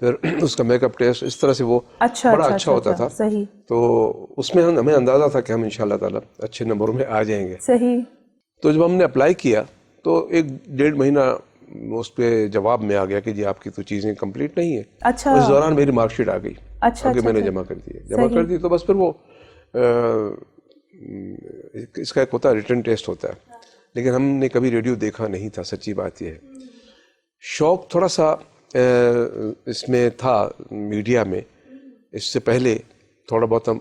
پھر اس کا make up test, اس طرح سے وہ بڑا اچھا ہوتا تھا. صحیح. تو اس میں ہمیں اندازہ تھا کہ ہم انشاءاللہ تعالیٰ اچھے نمبروں میں آ جائیں گے. صحیح. تو جب ہم نے اپلائی کیا تو 1-1.5 مہینہ اس پہ جواب میں آ گیا کہ جی آپ کی تو چیزیں کمپلیٹ نہیں ہیں. اچھا. اس دوران میری مارک شیٹ آ گئی. اچھا. میں نے جمع کر دی تو بس پھر وہ اس کا ایک ہوتا ہے ریٹن ٹیسٹ ہوتا ہے, لیکن ہم نے کبھی ریڈیو دیکھا نہیں تھا. سچی بات یہ ہے, شوق تھوڑا سا اس میں تھا میڈیا میں. اس سے پہلے تھوڑا بہت ہم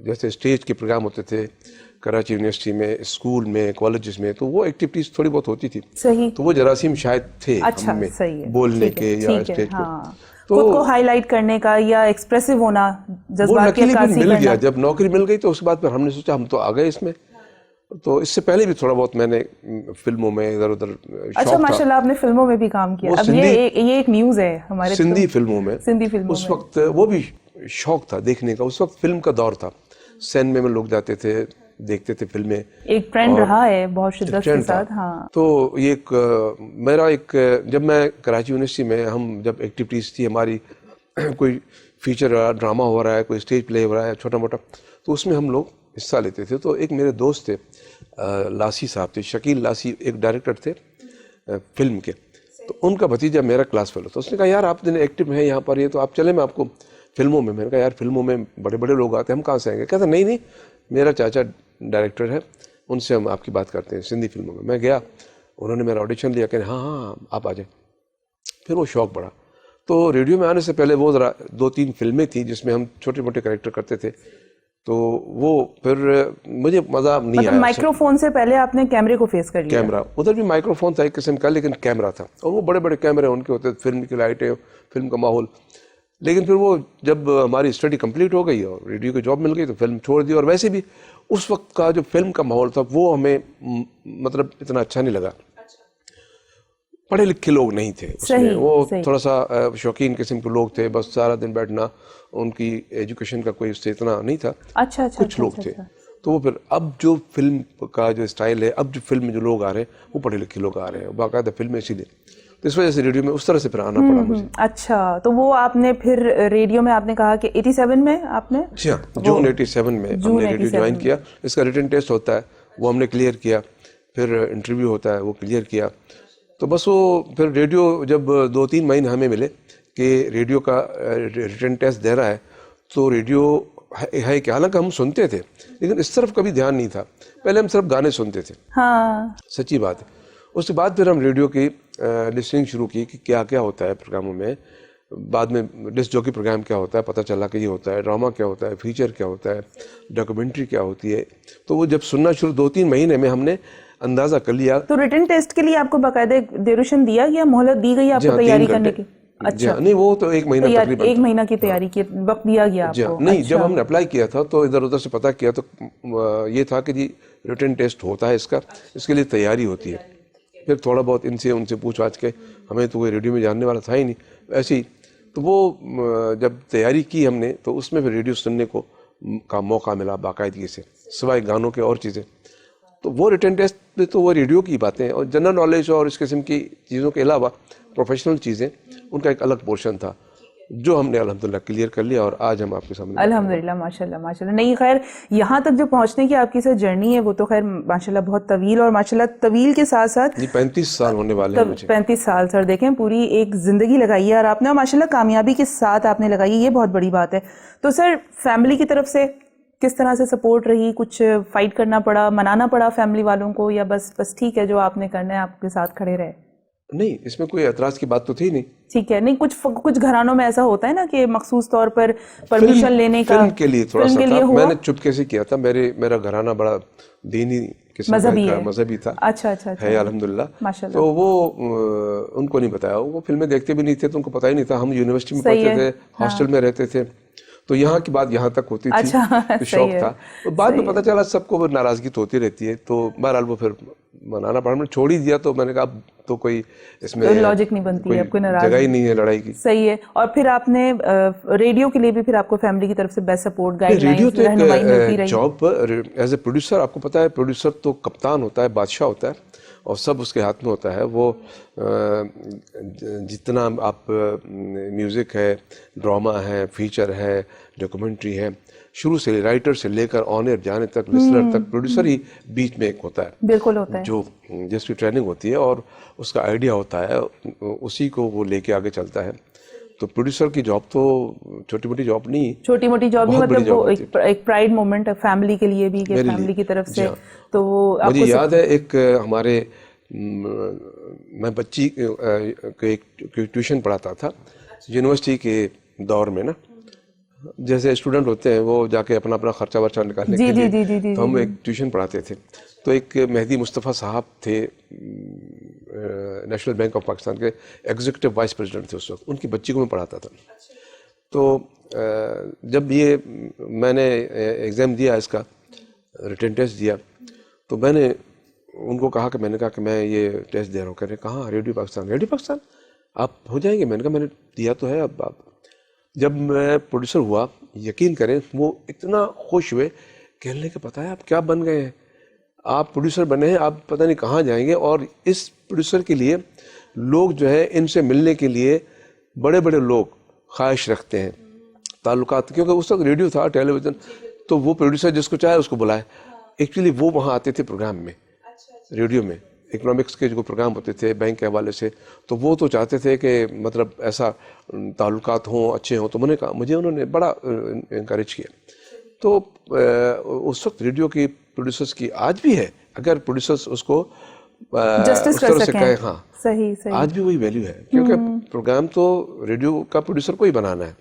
جیسے اسٹیج کے پروگرام ہوتے تھے کراچی یونیورسٹی میں, اسکول میں, کالجز میں, تو وہ ایکٹیویٹیز تھوڑی بہت ہوتی تھی. صحیح. تو وہ جراثیم شاید تھے ہم میں بولنے کے یا اسٹیج پہ, خود کو ہائی لائٹ کرنے کا یا ایکسپریسو ہونا, جذبات کی عکاسی مل گیا. جب نوکری مل گئی تو اس کے بعد پھر ہم نے سوچا ہم تو آ گئے اس میں. تو اس سے پہلے بھی تھوڑا بہت میں نے فلموں میں ادھر ادھر. اچھا ماشاءاللہ آپ نے فلموں میں بھی کام کیا. اب یہ ایک نیوز ہے ہمارے سندھی فلموں میں. اس وقت وہ بھی شوق تھا دیکھنے کا. اس وقت فلم کا دور تھا, سینما میں لوگ جاتے تھے دیکھتے تھے فلمیں. ایک ٹرینڈ رہا ہے بہت شدت کے ساتھ. ہاں. تو یہ میرا ایک جب میں کراچی یونیورسٹی میں ہم جب ایکٹیویٹیز تھی ہماری, کوئی فیچر ڈرامہ ہو رہا ہے, کوئی اسٹیج پلے ہو رہا ہے چھوٹا موٹا, تو اس میں ہم لوگ حصہ لیتے تھے. تو ایک میرے دوست تھے لاسی صاحب تھے, شکیل لاسی, ایک ڈائریکٹر تھے فلم کے. تو ان کا بھتیجا میرا کلاس فیلو تھا. اس نے کہا یار آپ ایکٹیو ہیں یہاں پر, یہ تو آپ چلیں میں آپ کو فلموں میں. میں نے کہا یار فلموں میں بڑے بڑے لوگ آتے ہیں, ہم کہاں سے آئیں گے؟ کہتا نہیں میرا چاچا ڈائریکٹر ہے, ان سے ہم آپ کی بات کرتے ہیں سندھی فلموں میں. میں گیا, انہوں نے میرا آڈیشن لیا کہ ہاں آپ آ جائیں. پھر وہ شوق بڑھا. تو ریڈیو میں آنے سے پہلے وہ ذرا 2-3 فلمیں تھیں جس میں ہم چھوٹے موٹے کریکٹر کرتے تھے. تو وہ پھر مجھے مزہ نہیں آیا. مائکرو فون سے پہلے آپ نے کیمرے کو فیس کر لیا. کیمرہ ادھر بھی مائکرو فون تھا ایک قسم کا, لیکن کیمرہ تھا, اور وہ بڑے بڑے کیمرے ان کے ہوتے تھے, فلم کی لائٹیں, فلم کا ماحول. لیکن پھر وہ جب ہماری اسٹڈی کمپلیٹ ہو گئی اور ریڈیو کی جاب مل گئی تو فلم چھوڑ دی. اور ویسے بھی اس وقت کا جو فلم کا ماحول تھا وہ ہمیں مطلب اتنا اچھا نہیں لگا. پڑھے لکھے لوگ نہیں تھے اس میں, وہ تھوڑا سا شوقین قسم کے لوگ تھے, بس سارا دن بیٹھنا, ان کی ایجوکیشن کا کوئی اس سے اتنا نہیں تھا. اچھا. کچھ لوگ تھے. تو وہ پھر اب جو فلم کا جو اسٹائل ہے, اب جو فلم میں جو لوگ آ رہے ہیں وہ پڑھے لکھے لوگ آ رہے ہیں باقاعدہ فلم میں, اسی لیے تو اس وجہ سے ریڈیو میں اس طرح سے پھر آنا پڑا مجھے. اچھا. تو وہ آپ نے پھر ریڈیو میں آپ نے کہا کہ 87 میں آپ نے, جی ہاں جون 87 میں ہم نے ریڈیو جوائن کیا. اس کا ریٹن ٹیسٹ ہوتا ہے, وہ ہم نے کلیئر کیا. پھر انٹرویو ہوتا ہے, وہ کلیئر کیا. تو بس وہ پھر ریڈیو جب 2-3 مہینے ہمیں ملے کہ ریڈیو کا ریٹن ٹیسٹ دے رہا ہے, تو ریڈیو ہے کہ حالانکہ ہم سنتے تھے لیکن اس طرف کبھی دھیان نہیں تھا. پہلے ہم صرف گانے سنتے تھے. ہاں سچی بات ہے. اس کے بعد پھر ہم ریڈیو کی لسننگ شروع کی کہ کیا کیا ہوتا ہے پروگراموں میں. بعد میں ڈسک جوکی پروگرام کیا ہوتا ہے پتہ چلا کہ یہ ہوتا ہے, ڈرامہ کیا ہوتا ہے, فیچر کیا ہوتا ہے, ڈاکومنٹری کیا ہوتی ہے. تو وہ جب سننا شروع 2-3 مہینے میں ہم نے اندازہ کر لیا. تو ریٹن ٹیسٹ کے لیے آپ کو باقاعدہ ڈیوریشن دیا یا مہلت دی گئی آپ کو تیاری کرنے کی؟ اچھا نہیں, وہ تو 1 مہینہ تقریباً 1 مہینہ کی تیاری کی وقت دیا گیا آپ کو. نہیں, جب ہم نے اپلائی کیا تھا تو ادھر ادھر سے پتہ کیا تو یہ تھا کہ جی ریٹن ٹیسٹ ہوتا ہے, اس کے لیے تیاری ہوتی ہے. پھر تھوڑا بہت ان سے پوچھ پاچھ کے, ہمیں تو کوئی ریڈیو میں جاننے والا تھا ہی نہیں ایسے ہی. تو وہ جب تیاری کی ہم نے تو اس میں پھر ریڈیو سننے کا موقع ملا باقاعدگی سے, سوائے گانوں کے اور چیزیں. تو وہ ریٹن ٹیسٹ میں تو وہ ریڈیو کی باتیں اور جنرل نالج اور اس قسم کی چیزوں کے علاوہ پروفیشنل چیزیں, ان کا ایک الگ پورشن تھا جو ہم نے الحمدللہ کلیئر کر لیا اور آج ہم آپ کے سامنے. الحمدللہ ماشاءاللہ ماشاءاللہ. نہیں خیر, یہاں تک جو پہنچنے کی آپ کی سر جرنی ہے وہ تو خیر ماشاءاللہ بہت طویل, اور ماشاءاللہ طویل کے ساتھ ساتھ 35 سال ہونے والے ہیں مجھے. 35 سال سر, دیکھیں پوری ایک زندگی لگائی ہے اور آپ نے, اور ماشاءاللہ کامیابی کے ساتھ آپ نے لگائی ہے, یہ بہت بڑی بات ہے. تو سر فیملی کی طرف سے کس طرح سے سپورٹ رہی؟ کچھ فائٹ کرنا پڑا, منانا پڑا فیملی والوں کو, یا بس ٹھیک ہے جو آپ نے کرنا ہے آپ کے ساتھ کھڑے رہے؟ نہیں, اس میں کوئی اعتراض کی بات تو تھی نہیں. ٹھیک ہے. نہیں, کچھ گھرانوں میں ایسا ہوتا ہے نا کہ مخصوص طور پر پرمیشن لینے کا فلم کے لیے تھوڑا سا تھا. میں نے چپکے سے کیا تھا. میرا گھرانہ بڑا دینی قسم کا مذہبی تھا. اچھا ہے الحمدللہ. تو وہ ان کو نہیں بتایا, وہ فلمیں دیکھتے بھی نہیں تھے تو ان کو پتہ ہی نہیں تھا. ہم یونیورسٹی میں پڑھتے تھے, ہاسٹل میں رہتے تھے, تو یہاں کی بات یہاں تک ہوتی تھی, تو شوق تھا. تو بعد میں پتہ چلا سب کو ناراضگی تو ہوتی رہتی ہے, تو بہرحال وہ پھر منانا پڑا. میں نے چھوڑ ہی دیا. تو میں نے کہا اب تو کوئی اس میں لاجک نہیں بنتی ہے, کوئی جگہ ہی نہیں ہے لڑائی کی. صحیح ہے. اور پھر آپ نے ریڈیو کے لیے بھی پھر آپ کو فیملی کی طرف سے بیسٹ سپورٹ, گائیڈ لائنز, رہنمائی ملتی رہی؟ Job per as a producer, آپ کو پتہ ہے پروڈیوسر تو کپتان ہوتا ہے, بادشاہ ہوتا ہے, اور سب اس کے ہاتھ میں ہوتا ہے. وہ جتنا آپ میوزک ہے, ڈرامہ ہے, فیچر ہے, ڈاکومنٹری ہے, شروع سے رائٹر سے لے کر آن ایئر جانے تک, لسنر تک, پروڈیوسر ہی بیچ میں ایک ہوتا ہے. بالکل ہوتا ہے. جو جس کی ٹریننگ ہوتی ہے اور اس کا آئیڈیا ہوتا ہے, اسی کو وہ لے کے آگے چلتا ہے. تو پروڈیوسر کی جاب تو چھوٹی موٹی جاب نہیں, چھوٹی موٹی جاب نہیں, مطلب وہ ایک پرائڈ مومنٹ ہے فیملی کے لیے بھی, کہ فیملی کی طرف سے. تو وہ مجھے یاد ہے ایک ہمارے, میں بچی کو ایک ٹیوشن پڑھاتا تھا یونیورسٹی کے دور میں نا, جیسے اسٹوڈنٹ ہوتے ہیں وہ جا کے اپنا خرچہ ورچہ نکالنے کے لیے, تو ہم ایک ٹیوشن پڑھاتے تھے. تو ایک مہدی مصطفیٰ صاحب تھے, نیشنل بینک آف پاکستان کے ایگزیکٹو وائس پریزیڈنٹ تھے اس وقت, ان کی بچی کو میں پڑھاتا تھا. تو جب یہ میں نے ایگزام دیا, اس کا ریٹن ٹیسٹ دیا, تو میں نے ان کو کہا کہ میں یہ ٹیسٹ دے رہا ہوں. کہہ رہے کہاں؟ ریڈیو پاکستان آپ ہو جائیں گے. میں نے کہا میں نے دیا تو ہے. اب آپ جب میں پروڈیوسر ہوا, یقین کریں وہ اتنا خوش ہوئے, کہنے کہ پتہ ہے آپ کیا بن گئے ہیں, آپ پروڈیوسر بنے ہیں, آپ پتہ نہیں کہاں جائیں گے. اور اس پروڈیوسر کے لیے لوگ جو ہے ان سے ملنے کے لیے بڑے بڑے لوگ خواہش رکھتے ہیں, تعلقات, کیونکہ اس وقت ریڈیو تھا, ٹیلی ویژن, تو وہ پروڈیوسر جس کو چاہے اس کو بلائے. ایکچولی وہ وہاں آتے تھے پروگرام میں, ریڈیو میں اکنامکس کے جو پروگرام ہوتے تھے بینک کے حوالے سے, تو وہ تو چاہتے تھے کہ مطلب ایسا تعلقات ہوں, اچھے ہوں. تو مجھے انہوں نے بڑا انکریج کیا. تو اس وقت ریڈیو کی پروڈیوسرس کی آج بھی ہے, اگر پروڈیوسرس اس کو جسٹس کر سکیں, ہاں صحیح آج بھی وہی ویلیو ہے, کیونکہ پروگرام تو ریڈیو کا پروڈیوسر کو ہی بنانا ہے.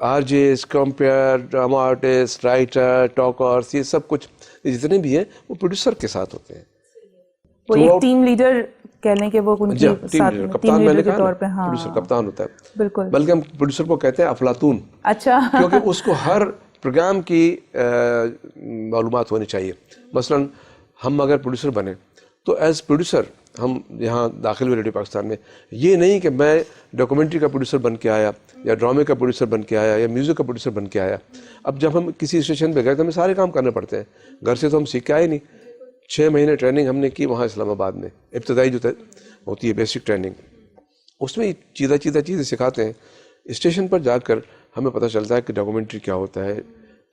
RJs, compere, drama artist, writer, talkers, یہ سب کچھ جتنے بھی ہیں وہ پروڈیوسر کے ساتھ ہوتے ہیں. وہ ایک ٹیم لیڈر کہہ لیں کہ وہ ان کے ساتھ کپتان, میں نے کہا پروڈیوسر کپتان ہوتا ہے. بالکل, بلکہ ہم پروڈیوسر کو کہتے ہیں افلاطون. اچھا, کیونکہ اس کو ہر پروگرام کی معلومات ہونی چاہیے. مثلا ہم اگر پروڈیوسر بنے تو ایز پروڈیوسر ہم یہاں داخل ہوئے ریڈیو پاکستان میں, یہ نہیں کہ میں ڈاکومنٹری کا پروڈیوسر بن کے آیا, یا ڈرامے کا پروڈیوسر بن کے آیا, یا میوزک کا پروڈیوسر بن کے آیا. اب جب ہم کسی اسٹیشن پہ گئے تو ہمیں سارے کام کرنے پڑتے ہیں. گھر سے تو ہم سیکھ کے آئے نہیں. 6 مہینے ٹریننگ ہم نے کی وہاں اسلام آباد میں, ابتدائی جو ہوتی ہے بیسک ٹریننگ, اس میں چیزیں سکھاتے ہیں. اسٹیشن پر جا کر ہمیں پتہ چلتا ہے کہ ڈاکومنٹری کیا ہوتا ہے,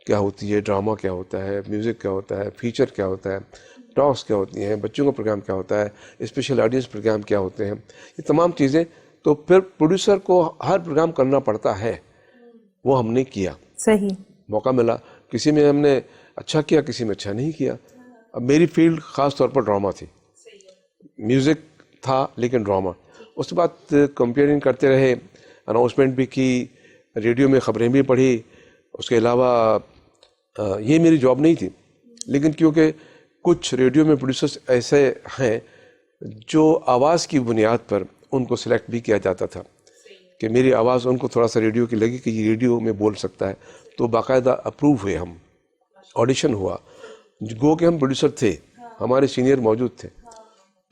کیا ہوتی ہے, ڈرامہ کیا ہوتا ہے, میوزک کیا ہوتا ہے, فیچر کیا ہوتا ہے, ٹاکس کیا ہوتی ہیں, بچوں کا پروگرام کیا ہوتا ہے, اسپیشل آڈینس پروگرام کیا ہوتے ہیں. یہ تمام چیزیں تو پھر پروڈیوسر کو ہر پروگرام کرنا پڑتا ہے. وہ ہم نے کیا, صحیح موقع ملا. کسی میں ہم نے اچھا کیا, کسی میں اچھا نہیں کیا. اب میری فیلڈ خاص طور پر ڈرامہ تھی, میوزک تھا لیکن ڈرامہ. اس کے بعد کمپیئرنگ کرتے رہے, اناؤنسمنٹ بھی کی, ریڈیو میں خبریں بھی پڑھی. اس کے علاوہ یہ میری جاب نہیں تھی, لیکن کیونکہ کچھ ریڈیو میں پروڈیوسرس ایسے ہیں جو آواز کی بنیاد پر ان کو سلیکٹ بھی کیا جاتا تھا, کہ میری آواز ان کو تھوڑا سا ریڈیو کی لگی کہ یہ ریڈیو میں بول سکتا ہے. تو باقاعدہ اپروو ہوئے ہم, آڈیشن ہوا, گو کہ ہم پروڈیوسر تھے, ہمارے سینئر موجود تھے,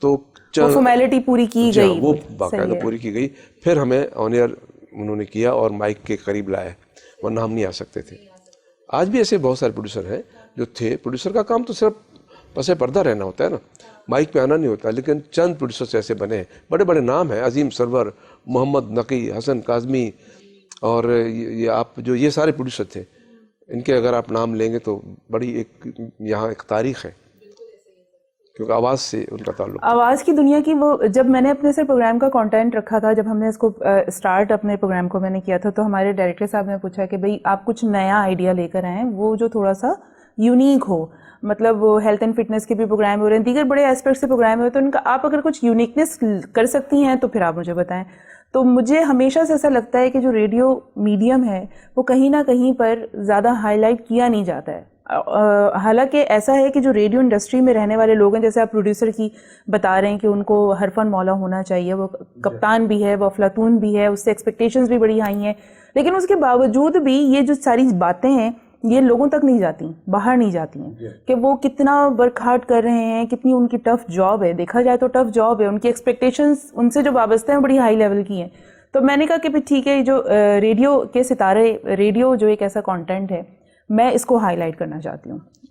تو فارمیلٹی پوری کی گئی, وہ باقاعدہ پوری کی گئی. پھر ہمیں آن ایئر انہوں نے کیا اور مائک کے قریب لائے, ورنہ ہم نہیں آ سکتے تھے. آج بھی ایسے بہت سارے پروڈیوسر ہیں جو تھے. پروڈیوسر کا کام تو صرف پس پردہ رہنا ہوتا ہے نا, مائک پہ آنا نہیں ہوتا. لیکن چند پروڈیوسرس ایسے بنے ہیں, بڑے بڑے نام ہیں, عظیم سرور, محمد نقی, حسن کاظمی, اور یہ آپ جو یہ سارے پروڈیوسر تھے, ان کے اگر آپ نام لیں گے تو بڑی ایک یہاں ایک تاریخ ہے, کیونکہ آواز سے ان کا تعلق, آواز کی دنیا کی. وہ جب میں نے اپنے سے پروگرام کا کانٹینٹ رکھا تھا, جب ہم نے اس کو اسٹارٹ اپنے پروگرام کو میں نے کیا تھا, تو ہمارے ڈائریکٹر صاحب نے پوچھا کہ بھئی آپ کچھ نیا آئیڈیا لے کر آئیں, وہ جو تھوڑا سا یونیک ہو. مطلب وہ ہیلتھ اینڈ فٹنس کے بھی پروگرام ہو رہے ہیں, دیگر بڑے اسپیکٹ سے پروگرام ہوئے, تو ان کا آپ اگر کچھ یونیکنیس کر سکتی ہیں تو پھر آپ مجھے بتائیں. تو مجھے ہمیشہ سے ایسا لگتا ہے کہ جو ریڈیو میڈیم ہے وہ کہیں نہ کہیں پر زیادہ ہائی لائٹ کیا نہیں جاتا ہے. حالانکہ ایسا ہے کہ جو ریڈیو انڈسٹری میں رہنے والے لوگ ہیں, جیسے آپ پروڈیوسر کی بتا رہے ہیں کہ ان کو ہر فن مولا ہونا چاہیے, وہ کپتان بھی ہے, وہ افلاطون بھی ہے, اس سے ایکسپیکٹیشنز بھی بڑی ہائی ہیں, لیکن اس کے باوجود بھی یہ جو ساری باتیں ہیں یہ لوگوں تک نہیں جاتی, باہر نہیں جاتی ہیں کہ وہ کتنا ورک ہارڈ کر رہے ہیں, کتنی ان کی ٹف جاب ہے. دیکھا جائے تو ٹف جاب ہے, ان کی ایکسپیکٹیشنز ان سے جو وابستہ ہیں بڑی ہائی لیول کی ہیں. تو میں نے کہا کہ ٹھیک ہے, جو ریڈیو کے ستارے, ریڈیو جو ایک ایسا کانٹینٹ ہے, میں اس کو ہائی لائٹ کرنا چاہتی ہوں.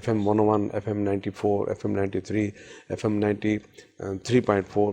FM 101, FM 94, FM 93, FM 93.4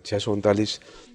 639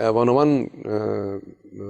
101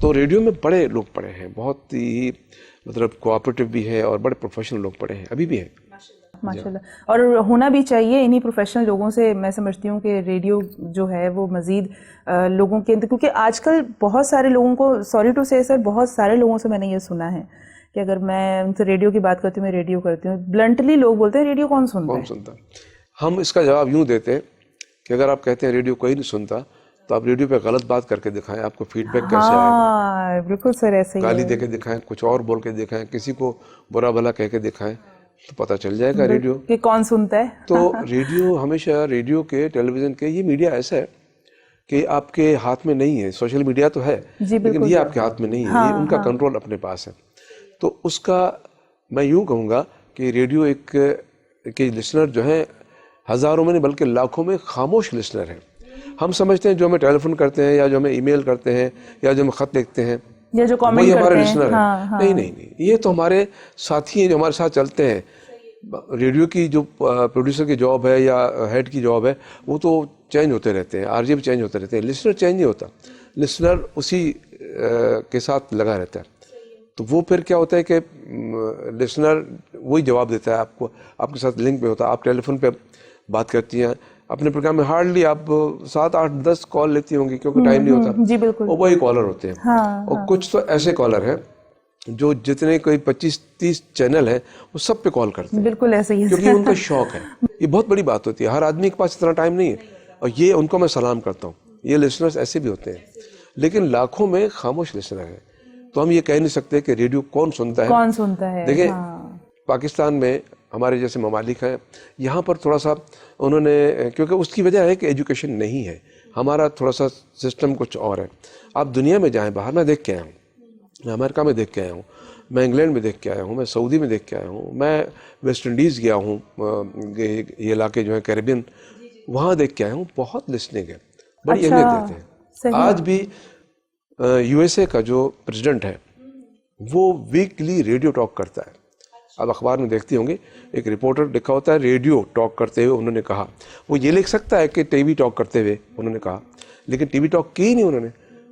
تو ریڈیو میں بڑے لوگ پڑھے ہیں, بہت ہی مطلب کوآپریٹو بھی ہیں اور بڑے پروفیشنل لوگ پڑھے ہیں, ابھی بھی ہیں ماشاءاللہ. اور ہونا بھی چاہیے انہی پروفیشنل لوگوں سے. میں سمجھتی ہوں کہ ریڈیو جو ہے وہ مزید لوگوں کے اندر, کیونکہ آج کل بہت سارے لوگوں کو, سوری ٹو سے سر, بہت سارے لوگوں سے میں نے یہ سنا ہے کہ اگر میں ان سے ریڈیو کی بات کرتی ہوں, میں ریڈیو کرتی ہوں, بلنٹلی لوگ بولتے ہیں ریڈیو کون سنتا ہے. ہم اس کا جواب یوں دیتے ہیں کہ اگر آپ کہتے ہیں ریڈیو کوئی نہیں سنتا تو آپ ریڈیو پہ غلط بات کر کے دکھائیں, آپ کو فیڈ بیک کیسے آئے گا. ہاں بالکل سر, ایسے ہی گالی دے کے دکھائیں, کچھ اور بول کے دکھائیں, کسی کو برا بھلا کہہ کے دکھائیں, تو پتہ چل جائے گا ریڈیو کہ کون سنتا ہے. تو ریڈیو ہمیشہ, ریڈیو کے, ٹیلی ویژن کے, یہ میڈیا ایسا ہے کہ آپ کے ہاتھ میں نہیں ہے. سوشل میڈیا تو ہے لیکن یہ آپ کے ہاتھ میں نہیں ہے, یہ ان کا کنٹرول اپنے پاس ہے. تو اس کا میں یوں کہوں گا کہ ریڈیو ایک کہ لسنر جو ہیں ہزاروں میں نہیں بلکہ لاکھوں میں خاموش لسنر ہیں. ہم سمجھتے ہیں جو ہمیں ٹیلی فون کرتے ہیں یا جو ہمیں ای میل کرتے ہیں یا جو ہمیں خط لکھتے ہیں وہی ہمارے لسنر ہیں. نہیں, یہ تو ہمارے ساتھی ہیں جو ہمارے ساتھ چلتے ہیں. ریڈیو کی جو پروڈیوسر کی جاب ہے یا ہیڈ کی جاب ہے وہ تو چینج ہوتے رہتے ہیں, آر جے بھی چینج ہوتے رہتے ہیں, لسنر چینج نہیں ہوتا. لسنر اسی کے ساتھ لگا رہتا ہے. تو وہ پھر کیا ہوتا ہے کہ لسنر وہی جواب دیتا ہے آپ کو, آپ کے ساتھ لنک پہ ہوتا ہے. آپ ٹیلی فون پہ بات کرتی ہیں اپنے پروگرام میں, ہارڈلی آپ 7, 8, 10 کال لیتی ہوں گی کیونکہ ٹائم نہیں ہوتا. جی بالکل. اور وہی کالر ہوتے ہیں. اور کچھ تو ایسے کالر ہیں جو جتنے کوئی 25-30 چینل ہیں وہ سب پہ کال کرتے ہیں. بالکل ایسے ہی, کیونکہ ان کا شوق ہے. یہ بہت بڑی بات ہوتی ہے, ہر آدمی کے پاس اتنا ٹائم نہیں ہے, اور یہ ان کو میں سلام کرتا ہوں. یہ لسنرز ایسے بھی ہوتے ہیں, لیکن لاکھوں میں خاموش لسنر ہیں. تو ہم یہ کہہ نہیں سکتے کہ ریڈیو کون سنتا ہے. دیکھیں پاکستان میں ہمارے جیسے ممالک ہیں, یہاں پر تھوڑا سا انہوں نے, کیونکہ اس کی وجہ ہے کہ ایجوکیشن نہیں ہے, ہمارا تھوڑا سا سسٹم کچھ اور ہے. آپ دنیا میں جائیں, باہر میں دیکھ کے آیا ہوں, میں امریکہ میں دیکھ کے آیا ہوں, میں انگلینڈ میں دیکھ کے آیا ہوں, میں سعودی میں دیکھ کے آیا ہوں, میں ویسٹ انڈیز گیا ہوں, یہ علاقے جو ہیں کیریبین, وہاں دیکھ کے آیا ہوں. بہت لسننگ ہے, بڑی اہمیت دیتے ہیں. آج بھی یو ایس اے کا جو پریزیڈنٹ ہے وہ ویکلی ریڈیو ٹاک کرتا ہے. اب اخبار میں دیکھتی ہوں گے ایک رپورٹر لکھا ہوتا ہے ریڈیو ٹاک کرتے ہوئے انہوں نے کہا. وہ یہ لکھ سکتا ہے کہ ٹی وی ٹاک کرتے ہوئے انہوں نے کہا, لیکن ٹی وی ٹاک کی ہی نہیں انہوں نے,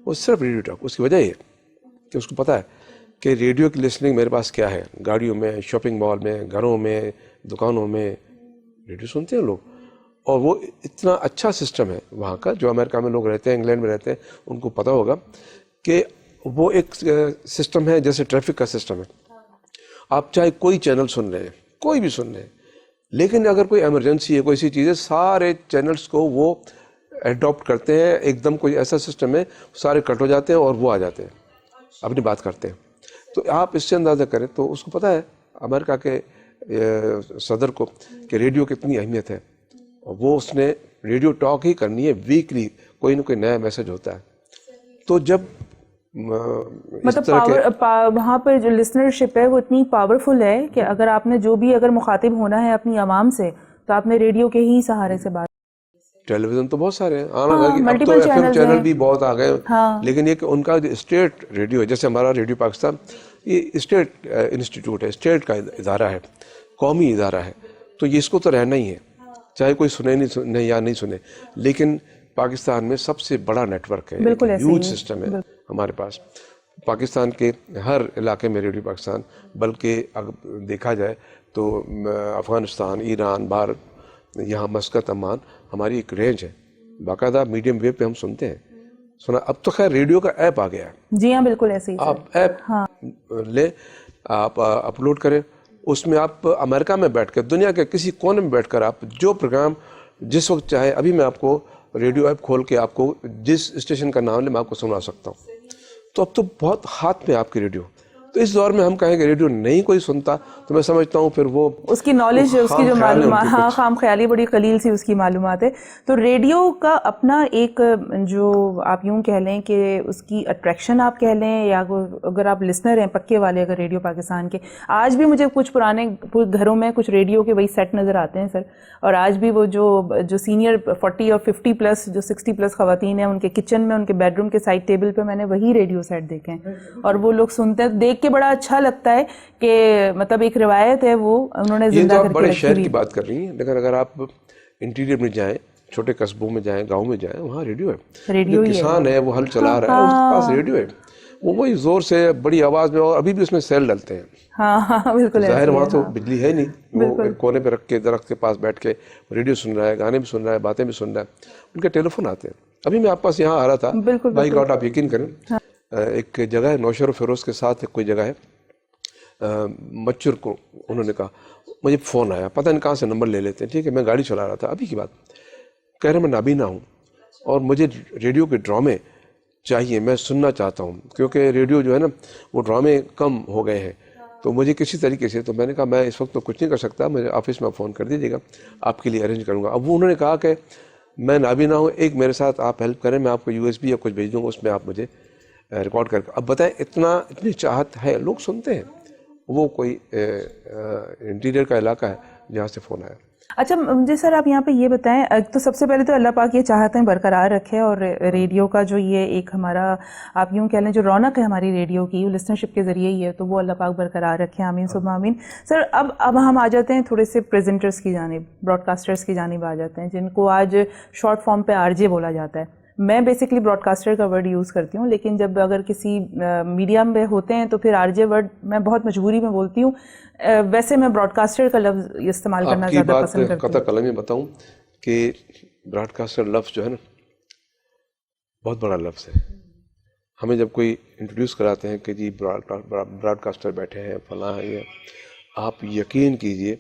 وہ صرف ریڈیو ٹاک. اس کی وجہ یہ کہ اس کو پتا ہے کہ ریڈیو کی لسننگ میرے پاس کیا ہے. گاڑیوں میں, شاپنگ مال میں, گھروں میں, دکانوں میں ریڈیو سنتے ہیں لوگ. اور وہ اتنا اچھا سسٹم ہے وہاں کا, جو امریکہ میں لوگ رہتے ہیں, انگلینڈ میں رہتے ہیں, ان کو پتہ ہوگا کہ وہ ایک سسٹم ہے جیسے ٹریفک کا سسٹم ہے. آپ چاہے کوئی چینل سن رہے ہیں, کوئی بھی سن رہے ہیں, لیکن اگر کوئی ایمرجنسی ہے, کوئی ایسی چیز ہے, سارے چینلز کو وہ اڈاپٹ کرتے ہیں. ایک دم کوئی ایسا سسٹم ہے, سارے کٹ ہو جاتے ہیں اور وہ آ جاتے ہیں, اپنی بات کرتے ہیں. تو آپ اس سے اندازہ کریں تو اس کو پتہ ہے امریکہ کے صدر کو کہ ریڈیو کی اتنی اہمیت ہے, اور وہ اس نے ریڈیو ٹاک ہی کرنی ہے. ویکلی کوئی نہ کوئی نیا میسج ہوتا ہے. تو جب مطلب وہاں پر جو لسنرشپ ہے وہ اتنی پاورفل ہے کہ اگر آپ نے جو بھی اگر مخاطب ہونا ہے اپنی عوام سے تو آپ نے ریڈیو کے ہی سہارے سے بات. ٹیلی ویژن تو بہت سارے ہیں, اب تو ایف ایم چینل بھی بہت آ گئے, لیکن یہ کہ ان کا جو اسٹیٹ ریڈیو ہے, جیسے ہمارا ریڈیو پاکستان, یہ اسٹیٹ انسٹیٹیوٹ ہے, اسٹیٹ کا ادارہ ہے, قومی ادارہ ہے. تو یہ اس کو تو رہنا ہی ہے, چاہے کوئی سنے نہیں یا نہیں سنے. لیکن پاکستان میں سب سے بڑا نیٹ ورک ہے, ہیوج سسٹم ہے ہمارے پاس. پاکستان کے ہر علاقے میں ریڈیو پاکستان, بلکہ اگر دیکھا جائے تو افغانستان, ایران, بھارت, یہاں مسقط, عمان, ہماری ایک رینج ہے. باقاعدہ میڈیم ویو پہ ہم سنتے ہیں. سنا اب تو خیر ریڈیو کا ایپ آ گیا ہے. جی ہاں بالکل ایسے ہی. آپ ایپ لیں, آپ اپلوڈ کریں, اس میں آپ امریکہ میں بیٹھ کر, دنیا کے کسی کونے میں بیٹھ کر آپ جو پروگرام جس وقت چاہے, ابھی میں آپ کو ریڈیو ایپ کھول کے آپ کو جس اسٹیشن کا نام لے میں آپ کو سنا سکتا ہوں. تو اب تو بہت ہاتھ میں آپ کی ریڈیو. تو اس دور میں ہم کہیں کہ ریڈیو نہیں کوئی سنتا تو میں سمجھتا ہوں پھر وہ اس کی نالج, اس کی جو معلومات, ہاں خام خیالی بڑی قلیل سی اس کی معلومات ہے. تو ریڈیو کا اپنا ایک جو آپ یوں کہہ لیں کہ اس کی اٹریکشن آپ کہہ لیں, یا اگر آپ لسنر ہیں پکے والے اگر ریڈیو پاکستان کے, آج بھی مجھے کچھ پرانے گھروں میں کچھ ریڈیو کے وہی سیٹ نظر آتے ہیں سر. اور آج بھی وہ جو سینئر 40 اور 50 پلس جو 60 پلس خواتین ہیں, ان کے کچن میں, ان کے بیڈ روم کے سائڈ ٹیبل پہ میں نے وہی ریڈیو سیٹ دیکھے ہیں, اور وہ لوگ سنتے ہیں. دیکھ کہ بڑا اچھا لگتا ہے کہ مطلب ایک روایت ہے وہ انہوں نے زندہ کر کے رکھی. بڑے شہر کی بات کر رہی ہیں, لیکن اگر آپ انٹیریئر میں جائیں, چھوٹے قصبوں میں جائیں, گاؤں میں جائیں, وہاں ریڈیو ہے. ریڈیو جو کسان ہے وہ ہل چلا رہا ہے, اس کے پاس ریڈیو ہے, وہ وہی زور سے بڑی آواز میں, اور ابھی بھی اس میں سیل ڈلتے ہیں. ہاں بالکل. ظاہر وہاں تو بجلی ہے نہیں, وہ ایک کونے پہ رکھ کے درخت کے پاس بیٹھ کے ریڈیو سن رہا ہے, گانے بھی سن رہا ہے, باتیں بھی سن رہا ہے. ان کے ٹیلی فون آتے ہیں. ابھی میں آپ پاس یہاں آ رہا تھا, بائی گاٹ آپ یقین کریں, ایک جگہ ہے نوشہر و فیروز کے ساتھ کوئی جگہ ہے, مچھر کو انہوں نے کہا, مجھے فون آیا, پتہ نہیں کہاں سے نمبر لے لیتے ہیں. ٹھیک ہے, میں گاڑی چلا رہا تھا, ابھی کی بات, کہہ رہے میں نابینا ہوں اور مجھے ریڈیو کے ڈرامے چاہیے, میں سننا چاہتا ہوں, کیونکہ ریڈیو جو ہے نا وہ ڈرامے کم ہو گئے ہیں, تو مجھے کسی طریقے سے. تو میں نے کہا میں اس وقت تو کچھ نہیں کر سکتا, میرے آفس میں فون کر دیجیے گا, آپ کے لیے ارینج کروں گا. اب وہ انہوں نے کہا کہ میں نابینا ہوں, ایک میرے ساتھ آپ ہیلپ کریں, میں آپ کو USB یا کچھ بھیج دوں گا, اس میں آپ مجھے ریکارڈ کر کے. اب بتائیں اتنی چاہت ہے, لوگ سنتے ہیں. وہ کوئی انٹیریئر کا علاقہ ہے جہاں سے فون آیا. اچھا مجھے سر آپ یہاں پہ یہ بتائیں, تو سب سے پہلے تو اللہ پاک یہ چاہتے ہیں برقرار رکھے, اور ریڈیو کا جو یہ ایک ہمارا آپ یوں کہہ لیں جو رونق ہے ہماری ریڈیو کی, لسنرشپ کے ذریعے ہی ہے, تو وہ اللہ پاک برقرار رکھے, آمین ثم آمین. سر اب ہم آ جاتے ہیں تھوڑے سے پریزنٹرز کی جانب, براڈ کاسٹرز کی جانب آ جاتے ہیں, جن کو آج شارٹ فارم پہ RJ بولا جاتا ہے. میں بیسکلی براڈ کاسٹر کا ورڈ یوز کرتی ہوں, لیکن جب اگر کسی میڈیا میں ہوتے ہیں تو پھر RJ ورڈ میں بہت مجبوری میں بولتی ہوں. ویسے میں براڈ کاسٹر کا لفظ استعمال کرنا زیادہ پسند کرتی ہوں. قطع قلمی بتاؤں کہ براڈ کاسٹر لفظ جو ہے نا بہت بڑا لفظ ہے. ہمیں جب کوئی انٹروڈیوس کراتے ہیں کہ جی براڈ کاسٹر بیٹھے ہیں, فلاں ہے, آپ یقین کیجئے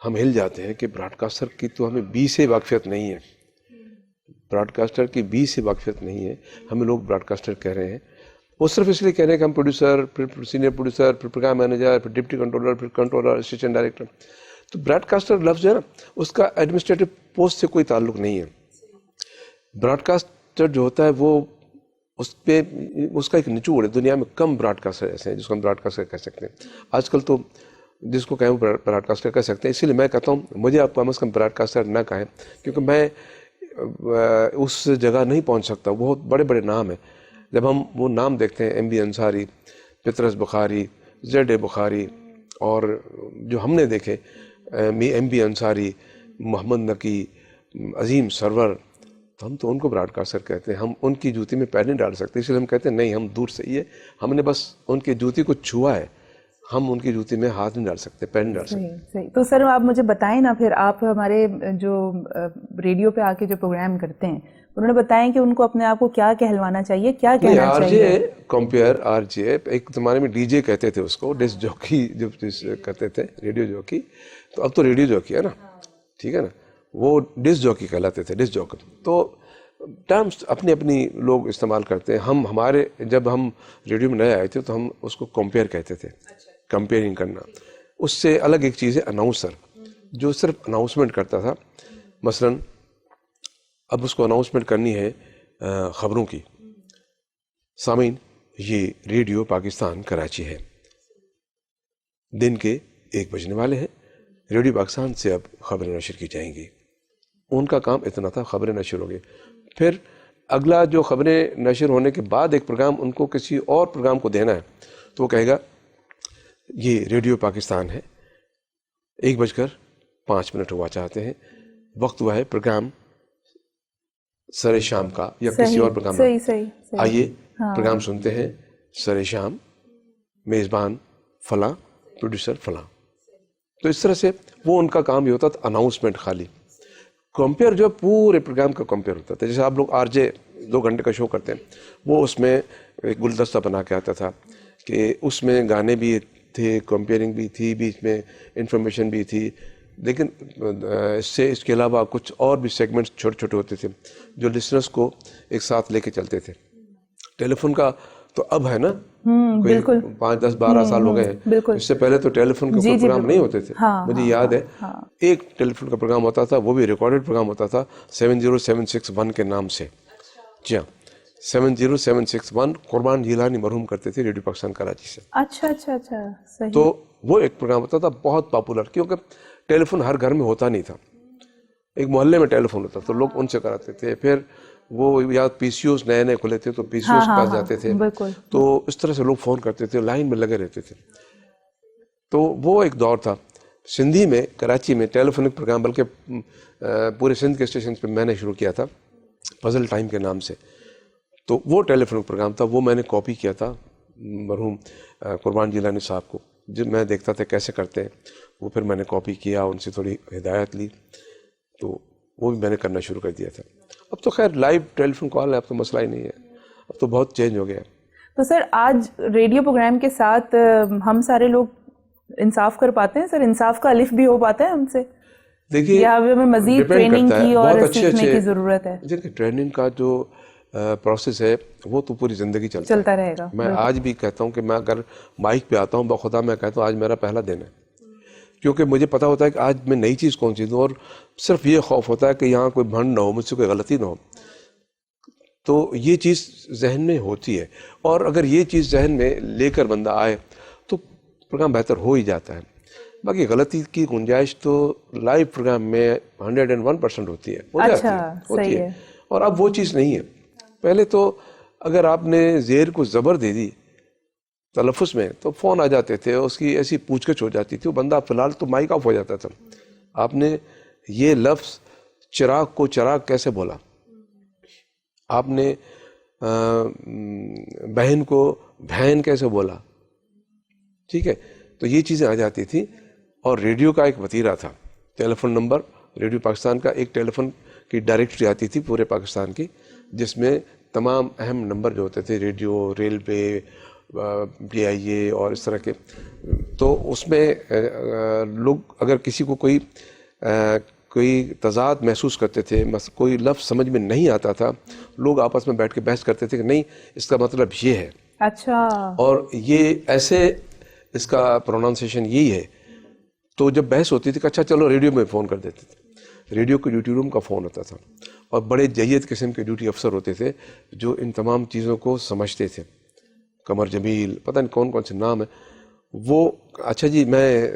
ہم ہل جاتے ہیں کہ براڈ کاسٹر کی تو ہمیں بی سے واقفیت نہیں ہے, براڈ کاسٹر کی بی سے واقفیت نہیں ہے. ہمیں لوگ براڈ کاسٹر کہہ رہے ہیں, وہ صرف اس لیے کہہ رہے ہیں کہ ہم پروڈیوسر, پھر سینئر پروڈیوسر, پھر پروگرام مینیجر, پھر ڈپٹی کنٹرولر, پھر کنٹرولر, اسسٹنٹ ڈائریکٹر. تو براڈ کاسٹر لفظ جو ہے نا اس کا ایڈمنسٹریٹو پوسٹ سے کوئی تعلق نہیں ہے. براڈ کاسٹر جو ہوتا ہے وہ اس کا ایک نچوڑ ہے. دنیا میں کم براڈ کاسٹر ایسے ہیں جس کو ہم براڈ کاسٹر کہہ سکتے ہیں. آج کل تو جس کو کہیں براڈ کاسٹر کہہ سکتے ہیں. اسی لیے میں کہتا ہوں مجھے آپ کم از کم براڈ کاسٹر نہ کہیں, کیونکہ میں اس جگہ نہیں پہنچ سکتا. بہت بڑے بڑے نام ہیں, جب ہم وہ نام دیکھتے ہیں, MB انصاری, پطرس بخاری, ZA بخاری, اور جو ہم نے دیکھے MB انصاری, محمد نقی, عظیم سرور, تو ہم تو ان کو براڈ کاسٹر کہتے ہیں. ہم ان کی جوتی میں پیر نہیں ڈال سکتے, اس لیے ہم کہتے ہیں نہیں ہم دور سے ہی ہے, ہم نے بس ان کی جوتی کو چھوا ہے, ہم ان کی جوتی میں ہاتھ نہیں ڈال سکتے, پیر نہیں ڈال سکتے. صحیح. تو سر آپ مجھے بتائیں نا, پھر آپ ہمارے جو ریڈیو پہ آ کے جو پروگرام کرتے ہیں انہوں نے بتائیں کہ ان کو اپنے آپ کو کیا کہلوانا چاہیے, کیا کہنا چاہیے. RJ ایک زمانے میں DJ کہتے تھے اس کو, ڈسک جوکی جو کہتے تھے, ریڈیو جوکی. تو اب تو ریڈیو جوکی ہے نا, ٹھیک ہے نا, وہ ڈسک جوکی کہلاتے تھے, ڈسک جوکی. تو ٹرمز اپنی اپنی لوگ استعمال کرتے ہیں. ہمارے جب ہم ریڈیو میں نئے آئے تھے تو ہم اس کو کمپیئر کہتے تھے, کمپیئرنگ کرنا. اس سے الگ ایک چیز ہے اناؤنسر, جو صرف اناؤنسمنٹ کرتا تھا. مثلا اب اس کو اناؤنسمنٹ کرنی ہے خبروں کی. سامعین, یہ ریڈیو پاکستان کراچی ہے, دن کے 1 بجنے والے ہیں. ریڈیو پاکستان سے اب خبریں نشر کی جائیں گی. ان کا کام اتنا تھا, خبریں نشر ہو گئی. پھر اگلا جو خبریں نشر ہونے کے بعد ایک پروگرام ان کو کسی اور پروگرام کو دینا ہے, تو وہ کہے گا یہ ریڈیو پاکستان ہے, 1:05 ہوا چاہتے ہیں, وقت ہوا ہے پروگرام سر شام کا یا کسی اور پروگرام کا. آئیے پروگرام سنتے ہیں, سر شام, میزبان فلاں, پروڈیوسر فلاں. تو اس طرح سے وہ ان کا کام یہ ہوتا تھا اناؤنسمنٹ خالی. کمپیئر جو پورے پروگرام کا کمپیئر ہوتا تھا. جیسے آپ لوگ RJ 2 گھنٹے کا شو کرتے ہیں, وہ اس میں ایک گلدستہ بنا کے آتا تھا کہ اس میں گانے بھی تھے, کمپیئرنگ بھی تھی, بیچ میں انفارمیشن بھی تھی, لیکن اس کے علاوہ کچھ اور بھی سیگمنٹس چھوٹے چھوٹے ہوتے تھے جو لسنرز کو ایک ساتھ لے کے چلتے تھے. ٹیلی فون کا تو اب ہے نا, کوئی 5, 10, 12 سال ہو گئے ہیں. اس سے پہلے تو ٹیلی فون کا کوئی پروگرام نہیں ہوتے تھے. مجھے یاد ہے ایک ٹیلی فون کا پروگرام ہوتا تھا, وہ بھی ریکارڈڈ پروگرام ہوتا تھا 70761 کے نام سے. جی ہاں, 70761 قربان جیلانی مرحوم کرتے تھے ریڈیو پاکستان کراچی سے. اچھا, صحیح. تو وہ ایک پروگرام ہوتا تھا بہت پاپولر, کیونکہ ٹیلی فون ہر گھر میں ہوتا نہیں تھا. ایک محلے میں ٹیلی فون ہوتا تو لوگ ان سے کراتے تھے. پھر وہ یاد PCOs نئے کھلے تھے تو PCOs کے پاس جاتے تھے. تو اس طرح سے لوگ فون کرتے تھے, لائن میں لگے رہتے تھے. تو وہ ایک دور تھا. سندھی میں کراچی میں ٹیلیفونک پروگرام، بلکہ پورے سندھ کے اسٹیشن پہ میں نے شروع کیا تھا فضل ٹائم کے نام سے. تو وہ ٹیلیفونک پروگرام تھا، وہ میں نے کاپی کیا تھا مرحوم قربان جیلانی صاحب کو. جب میں دیکھتا تھا کیسے کرتے ہیں، وہ پھر میں نے کاپی کیا، ان سے تھوڑی ہدایت لی، تو وہ بھی میں نے کرنا شروع کر دیا تھا. اب تو خیر لائیو ٹیلیفون کال ہے، اب تو مسئلہ ہی نہیں ہے، اب تو بہت چینج ہو گیا ہے. تو سر آج ریڈیو پروگرام کے ساتھ ہم سارے لوگ انصاف کر پاتے ہیں سر؟ انصاف کا الف بھی ہو پاتا ہے ہم سے؟ دیکھیے یا ہمیں مزید ٹریننگ کی اور سیکھنے کی ضرورت ہے؟ دیکھیے ٹریننگ کا جو پروسیس ہے وہ تو پوری زندگی چلتا رہے گا. میں آج بھی کہتا ہوں کہ میں اگر مائک پہ آتا ہوں بخدا میں کہتا ہوں آج میرا پہلا دن ہے، کیونکہ مجھے پتا ہوتا ہے کہ آج میں نئی چیز کون سی دوں، اور صرف یہ خوف ہوتا ہے کہ یہاں کوئی بھنڈ نہ ہو، مجھ سے کوئی غلطی نہ ہو. تو یہ چیز ذہن میں ہوتی ہے، اور اگر یہ چیز ذہن میں لے کر بندہ آئے تو پروگرام بہتر ہو ہی جاتا ہے. باقی غلطی کی گنجائش تو لائیو پروگرام میں 101% ہوتی ہے، ہو جاتی ہوتی ہے. اور اب وہ چیز نہیں ہے. پہلے تو اگر آپ نے زیر کو زبر دے دی تلفظ میں تو فون آ جاتے تھے، اس کی ایسی پوچھ گچھ ہو جاتی تھی، وہ بندہ فی الحال تو مائک آف ہو جاتا تھا. آپ نے یہ لفظ چراغ کو چراغ کیسے بولا، آپ نے بہن کو بہن کیسے بولا، ٹھیک ہے. تو یہ چیزیں آ جاتی تھیں. اور ریڈیو کا ایک وتیرہ تھا، ٹیلی فون نمبر، ریڈیو پاکستان کا ایک ٹیلی فون کی ڈائریکٹری آتی تھی پورے پاکستان کی، جس میں تمام اہم نمبر جو ہوتے تھے، ریڈیو، ریلوے، PIA اور اس طرح کے. تو اس میں لوگ اگر کسی کو کوئی تضاد محسوس کرتے تھے، کوئی لفظ سمجھ میں نہیں آتا تھا، لوگ آپس میں بیٹھ کے بحث کرتے تھے کہ نہیں اس کا مطلب یہ ہے، اچھا، اور یہ ایسے اس کا پروننسیشن یہی ہے. تو جب بحث ہوتی تھی کہ اچھا چلو ریڈیو میں فون کر دیتے تھے. ریڈیو کو ڈیوٹی روم کا فون ہوتا تھا، اور بڑے جید قسم کے ڈیوٹی افسر ہوتے تھے جو ان تمام چیزوں کو سمجھتے تھے. قمر جمیل، پتہ نہیں کون کون سے نام ہیں وہ. اچھا جی میں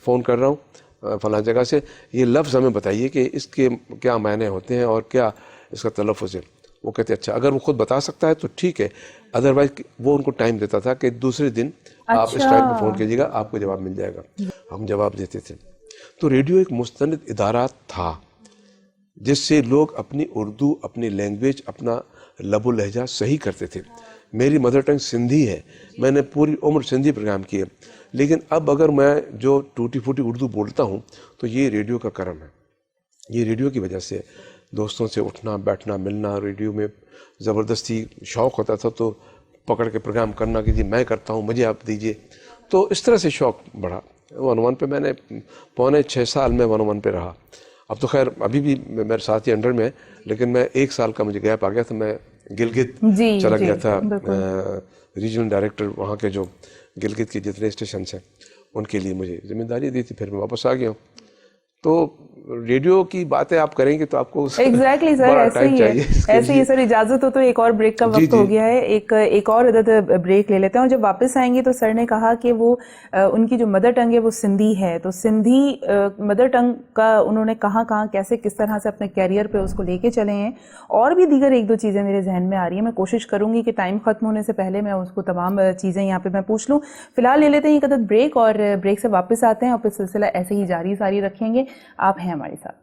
فون کر رہا ہوں فلاں جگہ سے، یہ لفظ ہمیں بتائیے کہ اس کے کیا معنی ہوتے ہیں اور کیا اس کا تلفظ ہے. وہ کہتے اچھا، اگر وہ خود بتا سکتا ہے تو ٹھیک ہے، ادروائز وہ ان کو ٹائم دیتا تھا کہ دوسرے دن آپ اس ٹائم پہ فون کیجیے گا، آپ کو جواب مل جائے گا. ہم جواب دیتے تھے. تو ریڈیو ایک مستند ادارہ تھا جس سے لوگ اپنی اردو، اپنی لینگویج، اپنا لب و لہجہ صحیح کرتے تھے. میری مدر ٹنگ سندھی ہے، میں نے پوری عمر سندھی پروگرام کیے، لیکن اب اگر میں جو ٹوٹی پھوٹی اردو بولتا ہوں تو یہ ریڈیو کا کرم ہے. یہ ریڈیو کی وجہ سے دوستوں سے اٹھنا بیٹھنا ملنا، ریڈیو میں زبردستی شوق ہوتا تھا تو پکڑ کے پروگرام کرنا کہ جی میں کرتا ہوں مجھے آپ دیجئے. تو اس طرح سے شوق بڑھا. 101 پہ میں نے 5.5 سال میں 101 پہ رہا. اب تو خیر ابھی بھی میرے ساتھی انڈر میں ہے، لیکن میں 1 سال کا مجھے گیپ آ گیا تھا. میں گلگت چلا گیا تھا، ریجنل ڈائریکٹر وہاں کے جو گلگت کے جتنے اسٹیشنس ہیں ان کے لیے مجھے ذمہ داری دی تھی، پھر میں واپس آ گیا ہوں. تو ریڈیو کی باتیں آپ کریں گے تو آپ کو ایگزیکٹلی سر ایسے ہی ہے. ایسے ہی سر اجازت ہو تو ایک اور بریک کا وقت ہو گیا ہے، ایک اور عدد بریک لے لیتے ہیں. اور جب واپس آئیں گے تو سر نے کہا کہ وہ ان کی جو مدر ٹنگ ہے وہ سندھی ہے، تو سندھی مدر ٹنگ کا انہوں نے کہاں کیسے کس طرح سے اپنے کیریئر پہ اس کو لے کے چلے ہیں. اور بھی دیگر 1-2 چیزیں میرے ذہن میں آ رہی ہیں. میں کوشش کروں گی کہ ٹائم ختم ہونے سے پہلے میں اس کو تمام چیزیں یہاں پہ میں پوچھ لوں. فی الحال لے لیتے ہیں ایک عدد بریک، اور بریک سے واپس آتے ہیں اور پھر سلسلہ ایسے ہی جاری ساری رکھیں گے. آپ ہیں ہمارے ساتھ.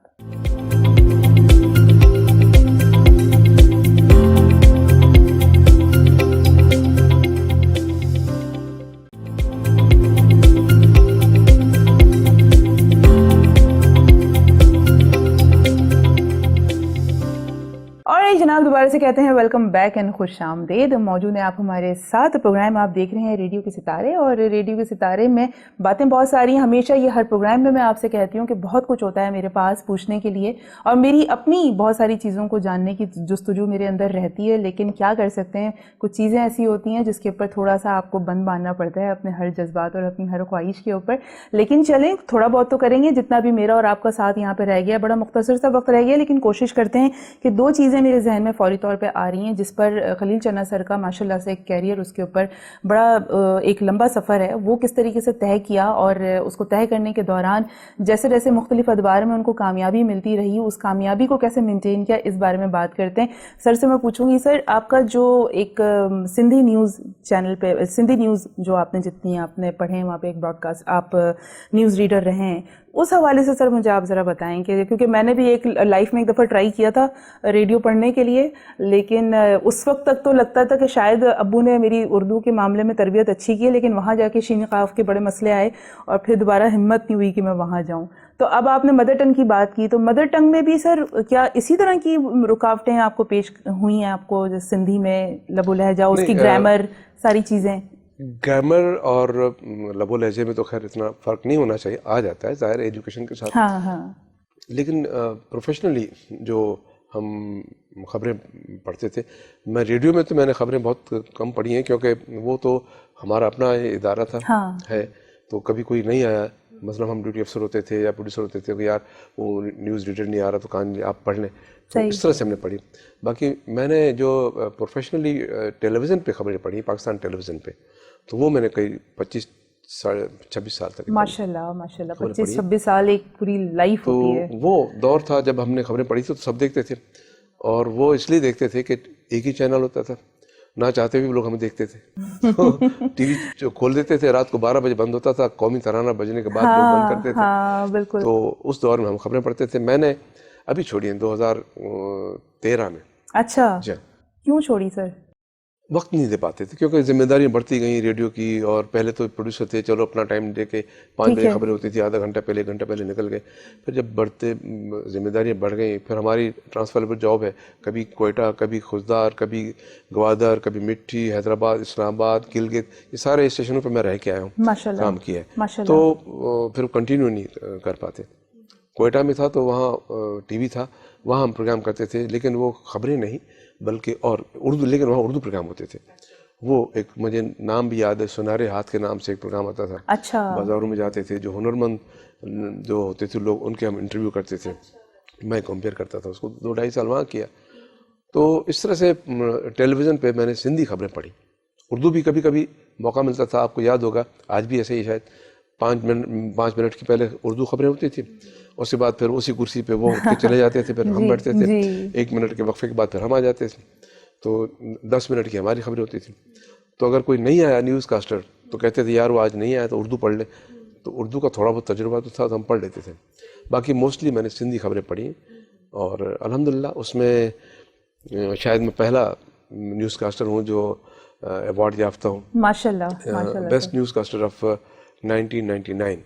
جناب دوبارہ سے کہتے ہیں ویلکم بیک اینڈ خوش آمدید. موجود ہیں آپ ہمارے ساتھ. پروگرام آپ دیکھ رہے ہیں ریڈیو کے ستارے، اور ریڈیو کے ستارے میں باتیں بہت ساری ہیں. ہمیشہ یہ ہر پروگرام میں آپ سے کہتی ہوں کہ بہت کچھ ہوتا ہے میرے پاس پوچھنے کے لیے، اور میری اپنی بہت ساری چیزوں کو جاننے کی جستجو میرے اندر رہتی ہے. لیکن کیا کر سکتے ہیں، کچھ چیزیں ایسی ہوتی ہیں جس کے اوپر تھوڑا سا آپ کو بند باندھنا پڑتا ہے اپنے ہر جذبات اور اپنی ہر خواہش کے اوپر. لیکن چلیں تھوڑا بہت تو کریں گے. جتنا بھی میرا اور آپ کا ساتھ یہاں پہ رہ گیا، بڑا مختصر سا وقت رہ گیا، لیکن کوشش کرتے ہیں کہ 2 چیزیں میرے ذہن میں فوری طور پہ آ رہی ہیں جس پر خلیل چنا سر کا ماشاءاللہ سے ایک کیریئر اس کے اوپر بڑا ایک لمبا سفر ہے، وہ کس طریقے سے طے کیا اور اس کو طے کرنے کے دوران جیسے جیسے مختلف ادوار میں ان کو کامیابی ملتی رہی، اس کامیابی کو کیسے مینٹین کیا، اس بارے میں بات کرتے ہیں. سر سے میں پوچھوں گی، سر آپ کا جو ایک سندھی نیوز چینل پہ، سندھی نیوز جو آپ نے جتنی آپ نے پڑھے ہیں وہاں پہ ایک براڈ کاسٹ آپ نیوز ریڈر رہے ہیں، اس حوالے سے سر مجھے آپ ذرا بتائیں کہ کیونکہ میں نے بھی ایک لائف میں ایک دفعہ ٹرائی کیا تھا ریڈیو پڑھنے کے لیے، لیکن اس وقت تک تو لگتا تھا کہ شاید ابو نے میری اردو کے معاملے میں تربیت اچھی کی ہے، لیکن وہاں جا کے شین قاف کے بڑے مسئلے آئے اور پھر دوبارہ ہمت نہیں ہوئی کہ میں وہاں جاؤں. تو اب آپ نے مدر ٹنگ کی بات کی، تو مدر ٹنگ میں بھی سر کیا اسی طرح کی رکاوٹیں آپ کو پیش ہوئی ہیں، آپ کو سندھی میں لب و لہجہ، اس کی گرامر، ساری چیزیں؟ گرامر اور لب و لہجے میں تو خیر اتنا فرق نہیں ہونا چاہیے، آ جاتا ہے ظاہر ایجوکیشن کے ساتھ. ہاں ہاں. لیکن پروفیشنلی جو ہم خبریں پڑھتے تھے، میں ریڈیو میں تو میں نے خبریں بہت کم پڑھی ہیں کیونکہ وہ تو ہمارا اپنا ادارہ تھا ہے، تو کبھی کوئی نہیں آیا، مثلا ہم ڈیوٹی افسر ہوتے تھے یا پروڈیوسر ہوتے تھے کہ یار وہ نیوز ریڈر نہیں آ رہا تو کہاں آپ پڑھ لیں، تو اس طرح سے ہم نے پڑھی. باقی میں نے جو پروفیشنلی ٹیلی ویژن پہ خبریں پڑھی، پاکستان ٹیلی ویژن پہ، تو وہ میں نے کئی 25-26 سال تک. ماشاء اللہ ماشاء اللہ، 25-26 سال ایک پوری لائف ہوتی ہے. وہ دور تھا جب ہم نے خبریں پڑھی تھی تو سب دیکھتے تھے، اور وہ اس لیے دیکھتے تھے کہ ایک ہی چینل ہوتا تھا، نہ چاہتے ہوئے لوگ ہمیں دیکھتے تھے. ٹی وی جو کھول دیتے تھے، رات کو 12 بجے بند ہوتا تھا، قومی ترانہ بجنے کے بعد لوگ بند کرتے تھے. ہاں بالکل. تو اس دور میں ہم خبریں پڑھتے تھے. میں نے ابھی چھوڑی ہیں 2013 میں. اچھا، کیوں چھوڑی سر؟ وقت نہیں دے پاتے تھے کیونکہ ذمہ داریاں بڑھتی گئیں ریڈیو کی، اور پہلے تو پروڈیوسر تھے، چلو اپنا ٹائم دے کے 5 بجے خبریں ہوتی تھی، آدھا گھنٹہ پہلے 1 گھنٹہ پہلے نکل گئے. پھر جب بڑھتے ذمہ داریاں بڑھ گئیں، پھر ہماری ٹرانسفریبل جاب ہے، کبھی کوئٹہ، کبھی خوزدار، کبھی گوادر، کبھی مٹھی، حیدرآباد، اسلام آباد، گلگت، یہ سارے اسٹیشنوں پہ میں رہ کے آیا ہوں، کام کیا ہے، تو پھر کنٹینیو نہیں کر پاتے. کوئٹہ میں تھا تو وہاں ٹی وی تھا، وہاں ہم پروگرام کرتے تھے، لیکن وہ خبریں نہیں بلکہ اور اردو، لیکن وہاں اردو پروگرام ہوتے تھے. وہ ایک مجھے نام بھی یاد ہے، سنہرے ہاتھ کے نام سے ایک پروگرام آتا تھا. اچھا. بازاروں میں جاتے تھے، جو ہنرمند جو ہوتے تھے لوگ، ان کے ہم انٹرویو کرتے تھے، میں کمپیئر کرتا تھا اس کو. 2-2.5 سال وہاں کیا. تو اس طرح سے ٹیلی ویژن پہ میں نے سندھی خبریں پڑھی. اردو بھی کبھی کبھی موقع ملتا تھا، آپ کو یاد ہوگا آج بھی ایسے ہی شاید 5 منٹ کی پہلے اردو خبریں ہوتی تھی، اس کے بعد پھر اسی کرسی پہ وہ اٹھ کے چلے جاتے تھے، پھر ہم بیٹھتے تھے، 1 منٹ کے وقفے کے بعد پھر ہم آ جاتے تھے، تو 10 منٹ کی ہماری خبریں ہوتی تھی. تو اگر کوئی نہیں آیا نیوز کاسٹر تو کہتے تھے یار وہ آج نہیں آیا تو اردو پڑھ لیں. تو اردو کا تھوڑا بہت تجربہ تو تھا تو ہم پڑھ لیتے تھے. باقی موسٹلی میں نے سندھی خبریں پڑھی، اور الحمدللہ اس میں شاید میں پہلا نیوز کاسٹر ہوں جو ایوارڈ یافتہ ہوں. ماشاءاللہ. بیسٹ نیوز کاسٹر آف 1999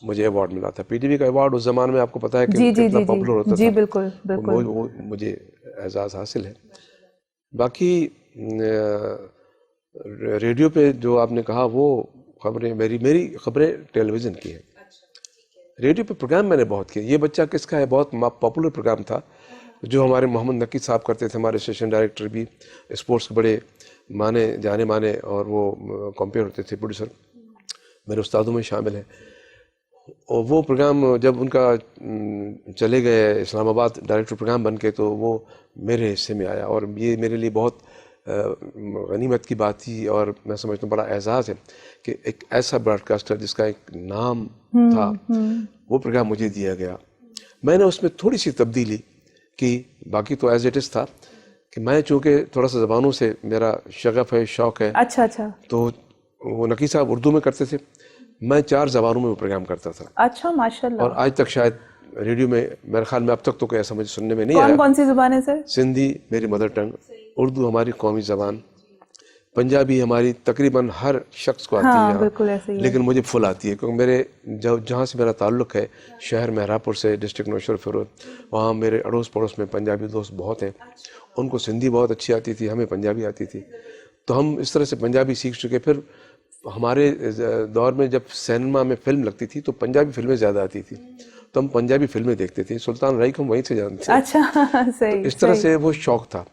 مجھے ایوارڈ ملا تھا. پی ٹی وی کا ایوارڈ اس زمانے میں آپ کو پتہ ہے کہ کتنا پاپولر ہوتا تھا. جی بالکل بالکل. وہ مجھے اعزاز حاصل ہے. باقی ریڈیو پہ جو آپ نے کہا وہ خبریں، میری خبریں ٹیلی ویژن کی ہیں. ریڈیو پہ پروگرام میں نے بہت کیے. یہ بچہ کس کا ہے بہت پاپولر پروگرام تھا جو ہمارے محمد نقی صاحب کرتے تھے، ہمارے اسٹیشن ڈائریکٹر بھی، اسپورٹس کے بڑے جانے مانے، اور وہ کمپیئر ہوتے تھے، پروڈیوسر میرے استادوں میں شامل ہیں. اور وہ پروگرام جب ان کا چلے گئے اسلام آباد ڈائریکٹر پروگرام بن کے، تو وہ میرے حصے میں آیا، اور یہ میرے لیے بہت غنیمت کی بات تھی، اور میں سمجھتا ہوں بڑا اعزاز ہے کہ ایک ایسا براڈ کاسٹر جس کا ایک نام تھا، وہ پروگرام مجھے دیا گیا. میں نے اس میں تھوڑی سی تبدیلی کی، باقی تو ایز اٹ از تھا کہ میں چونکہ تھوڑا سا زبانوں سے میرا شغف ہے، شوق ہے. اچھا. تو وہ نقی صاحب اردو میں کرتے تھے، میں 4 زبانوں میں وہ پروگرام کرتا تھا. اچھا ماشاءاللہ. اور آج تک شاید ریڈیو میں میرے خیال میں اب تک تو کوئی ایسا مجھے سننے میں نہیں آیا. کون سی زبانیں سر؟ سندھی میری مدر ٹنگ، اردو ہماری قومی زبان، پنجابی ہماری تقریباً ہر شخص کو آتی ہے، لیکن مجھے فل آتی ہے کیونکہ میرے جہاں سے میرا تعلق ہے، شہر مہراپور سے، ڈسٹرکٹ نوشہر فیروز، وہاں میرے اڑوس پڑوس میں پنجابی دوست بہت ہیں. ان کو سندھی بہت اچھی آتی تھی، ہمیں پنجابی آتی تھی، تو ہم اس طرح سے پنجابی سیکھ چکے. پھر ہمارے دور میں جب سینما میں فلم لگتی تھی تو پنجابی فلمیں زیادہ آتی تھی، تو ہم پنجابی فلمیں دیکھتے تھے. سلطان رائی کو ہم وہیں سے جانتے تھے. اچھا صحیح. اس طرح سے وہ شوق تھا.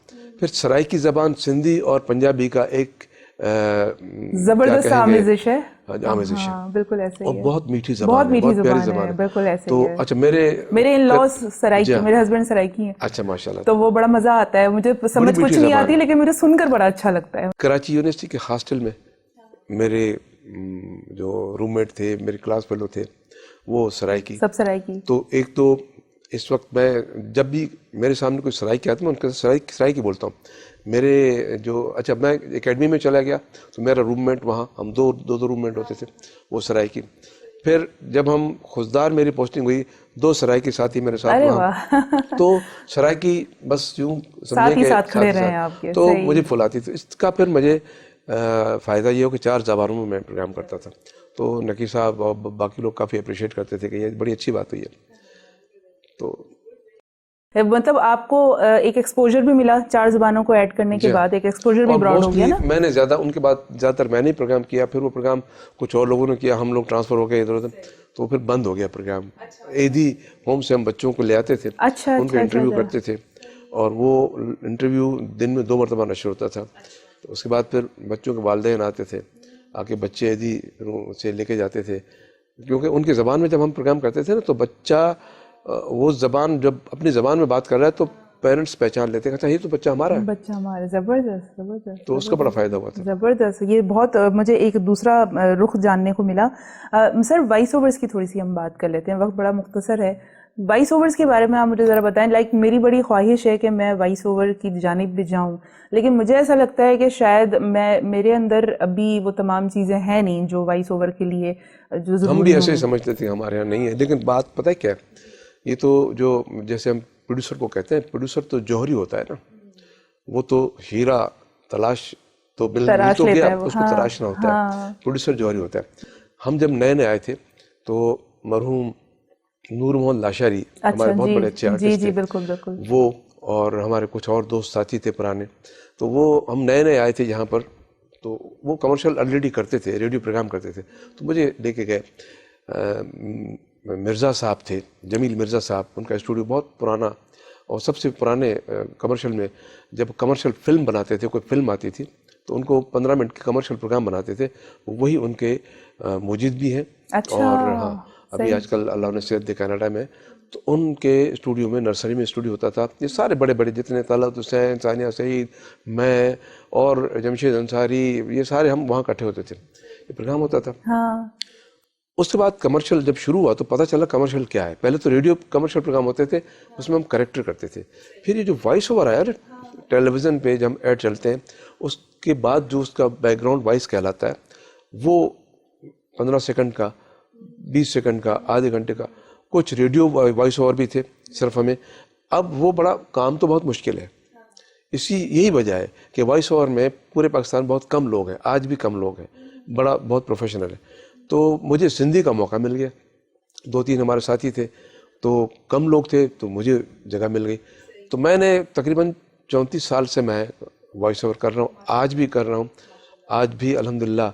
پھر سرائیکی زبان سندھی اور پنجابی کا ایک زبردست آمیزش ہے. آمیزش ہے, بالکل ایسے ہی اور ہے, بہت میٹھی بہت زبان ہے, میٹھی بہت پیاری زبان ہے, بالکل ایسے تو ہی ہے. اچھا میرے ان لاس سرائکی, میرے ہسبینڈ سرائکی ہیں. اچھا ماشاء اللہ. تو وہ بڑا مزہ آتا ہے, مجھے سمجھ کچھ نہیں آتی لیکن مجھے سن کر بڑا اچھا لگتا ہے. کراچی یونیورسٹی کے ہاسٹل میں میرے جو روم میٹ تھے, میرے کلاس فیلو تھے, وہ سرائکی, سب سرائکی. تو ایک تو اس وقت میں جب بھی میرے سامنے کوئی سرائکی آتا ہے میں ان کے سرائکی بولتا ہوں. میرے جو اچھا میں اکیڈمی میں چلا گیا تو میرا روم میٹ وہاں, ہم دو روم میٹ ہوتے تھے, وہ سرائکی. پھر جب ہم خضدار میری پوسٹنگ ہوئی, 2 سرائکی ساتھی میرے ساتھ وہاں, تو سرائکی بس یوں سمجھیں کہ ساتھ کھڑے رہے ہیں آپ کے, تو مجھے فل آتی تھی. اس کا پھر مجھے فائدہ یہ ہو کہ 4 زبانوں میں پروگرام کرتا تھا, تو نقی صاحب اور باقی لوگ کافی اپریشیٹ کرتے تھے کہ یہ بڑی اچھی بات ہوئی ہے. تو مطلب آپ کو ایک ایکسپوجر بھی ملا 4 زبانوں کو ایڈ کرنے کے بعد, ایک ایکسپوجر بھی براڈ ہو گیا نا. میں نے زیادہ ان کے بعد زیادہ تر میں نے پروگرام کیا, پھر وہ پروگرام کچھ اور لوگوں نے کیا, ہم لوگ ٹرانسفر ہو گئے ادھر ادھر, تو پھر بند ہو گیا پروگرام. ایدھی ہوم سے ہم بچوں کو لے آتے تھے, ان کا انٹرویو کرتے تھے, اور وہ انٹرویو دن میں 2 مرتبہ نشر ہوتا تھا. تو اس کے بعد پھر بچوں کے والدین آتے تھے, آ کے بچے ایدھی سے لے کے جاتے تھے, کیونکہ ان کی زبان میں جب ہم پروگرام کرتے تھے نا تو بچہ وہ زبان جب اپنی زبان میں بات کر رہا ہے تو پیرنٹس پہچان لیتے ہیں, اچھا یہ تو بچہ ہمارا ہے, بچہ ہمارا. زبردست زبردست, تو اس کا بڑا فائدہ ہوا تھا. زبردست. یہ بہت مجھے ایک دوسرا رخ جاننے کو ملا. سر وائس اوورس کی تھوڑی سی ہم بات کر لیتے ہیں, وقت بڑا مختصر ہے. وائس اوورس کے بارے میں آپ مجھے ذرا بتائیں. لائک میری بڑی خواہش ہے کہ میں وائس اوور کی جانب بھی جاؤں, لیکن مجھے ایسا لگتا ہے کہ شاید میرے اندر ابھی وہ تمام چیزیں ہیں نہیں جو وائس اوور کے لیے جو ضروری. ہم بھی ایسے ہی سمجھتے تھے ہمارے یہاں نہیں ہے, لیکن بات پتہ ہے کیا ہے, یہ تو جو جیسے ہم پروڈیوسر کو کہتے ہیں, پروڈیوسر تو جوہری ہوتا ہے نا, وہ تو ہیرا تلاش تو مل تو گیا, اس کو تراشنا ہوتا ہے. پروڈیوسر جوہری ہوتا ہے. ہم جب نئے نئے آئے تھے تو مرحوم نور محمد لاشاری ہمارے بہت بڑے اچھے آرٹسٹ تھے, بالکل بالکل, وہ اور ہمارے کچھ اور دوست ساتھی تھے پرانے, تو وہ ہم نئے نئے آئے تھے یہاں پر, تو وہ کمرشل آلریڈی کرتے تھے, ریڈیو پروگرام کرتے تھے. تو مجھے لے کے گئے, مرزا صاحب تھے, جمیل مرزا صاحب, ان کا اسٹوڈیو بہت پرانا, اور سب سے پرانے کمرشل میں جب کمرشل فلم بناتے تھے, کوئی فلم آتی تھی تو ان کو 15 منٹ کے کمرشل پروگرام بناتے تھے, وہی ان کے موجود بھی ہیں. اور ہاں ابھی آج کل اللہ نے صحت دے کینیڈا میں, تو ان کے اسٹوڈیو میں نرسری میں اسٹوڈیو ہوتا تھا. یہ سارے بڑے بڑے جتنے طلعت حسین, ثانیہ سعید, میں اور جمشید انصاری, یہ سارے ہم وہاں اکٹھے ہوتے تھے, یہ پروگرام ہوتا تھا. اس کے بعد کمرشل جب شروع ہوا تو پتہ چلا کمرشل کیا ہے. پہلے تو ریڈیو کمرشل پروگرام ہوتے تھے, اس میں ہم کریکٹر کرتے تھے. پھر یہ جو وائس اوور آیا نا ٹیلی ویژن پہ جب ہم ایڈ چلتے ہیں, اس کے بعد جو اس کا بیک گراؤنڈ وائس کہلاتا ہے, وہ 15 سیکنڈ کا, 20 سیکنڈ کا, آدھے گھنٹے کا, کچھ ریڈیو وائس اوور بھی تھے صرف ہمیں. اب وہ بڑا کام تو بہت مشکل ہے, یہی وجہ ہے کہ وائس اوور میں پورے پاکستان بہت کم لوگ ہیں, آج بھی کم لوگ ہیں, بڑا بہت پروفیشنل ہے. تو مجھے سندھی کا موقع مل گیا, 2-3 ہمارے ساتھی تھے, تو کم لوگ تھے تو مجھے جگہ مل گئی. تو میں نے تقریباً 34 سال سے میں وائس اوور کر رہا ہوں, آج بھی کر رہا ہوں. آج بھی الحمدللہ